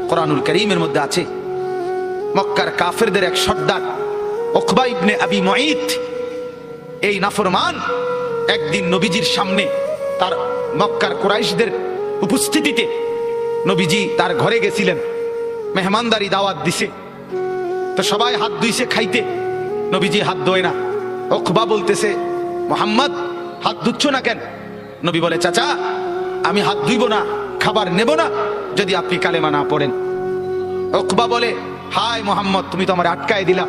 কোরআনুল কারীমের মধ্যে আছে, মক্কার কাফেরদের এক সর্দার উকবা ইবনে আবি মুঈত, এই নাফরমান একদিন নবীজির সামনে তার মক্কার কুরাইশদের উপস্থিতিতে নবীজি তার ঘরে গেছিলেন, মেহমানদারি দাওয়াত দিছে, তো সবাই হাত ধুইছে খাইতে, নবীজি হাত ধোয় না। উকবা বলতেছে, মুহাম্মদ হাত ধুচ্ছ না কেন? নবী বলে, চাচা আমি হাত ধুইব না, খাবার নেব না যদি আপনি কালেমা না পড়েন। উকবা বলে, হায় মুহাম্মদ, তুমি তো আমার আটকায় দিলা,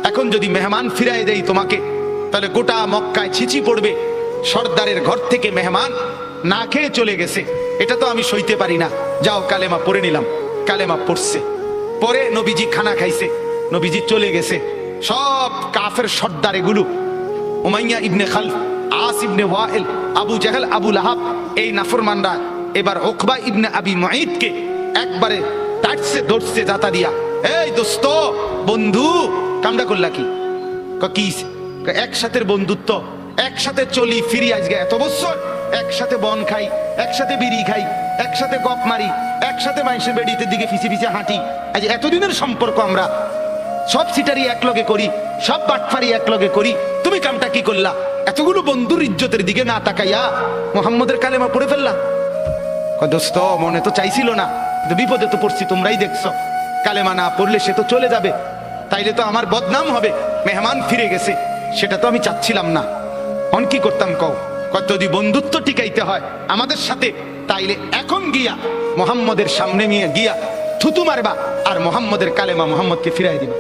এখন যদি মেহমান ফিরাই দেই তোমাকে, তাহলে গোটা মক্কায় ছিচি পড়বে, সর্দারের ঘর থেকে মেহমান না খেয়ে চলে গেছে, এটা তো আমি সইতে পারি না, যাও কালেমা পড়ে নিলাম। কালেমা পড়ছে, পরে নবীজি খানা খাইছে, নবীজি চলে গেছে। সব কাফের সর্দার এগুলো, উমাইয়া ইবনে খালফ, আস ইবনে ওয়াইল, আবু জাহেল, আবু লাহাব, এই নাফরমানরা এবার উকবা ইবনে আবি মুঈতকে একবারে তাড়ছে, ধরছে জাতা দিয়া, এই দোস্ত বন্ধু কামড়া করলা কি? কি একসাথে বন্ধুত্ব, একসাথে চলি ফিরি, আজকে এত বছর একসাথে বন খাই, একসাথে বিড়ি খাই, একসাথে গপ মারি, একসাথে মানুষের বেড়িতে দিকে ফিসে ফিসে হাঁটি, আজ এতদিনের সম্পর্ক আমরা সব সিটারি একলগে করি, সব বাটফারি একলগে করি, তুমি কামটা কি করলা? এতগুলো বন্ধুর ইজ্জতের দিকে না তাকাইয়া মুহাম্মদের কালেমা পড়ে ফেললা। দোস্ত মনে তো চাইছিল না, কিন্তু বিপদে তো পড়ছি, তোমরাই দেখছো, কালেমা না পড়লে সে তো চলে যাবে, তাইলে তো আমার বদনাম হবে, মেহমান ফিরে গেছে, সেটা তো আমি চাচ্ছিলাম না। অন কি করতাম কও? যদি বন্ধুত্ব টিকাইতে হয় আমাদের সাথে, তাইলে এখন গিয়া মুহাম্মদের সামনে নিয়ে গিয়া থুতু মারবা আর মুহাম্মদের কালেমা মুহাম্মদকে ফিরাই দিবা।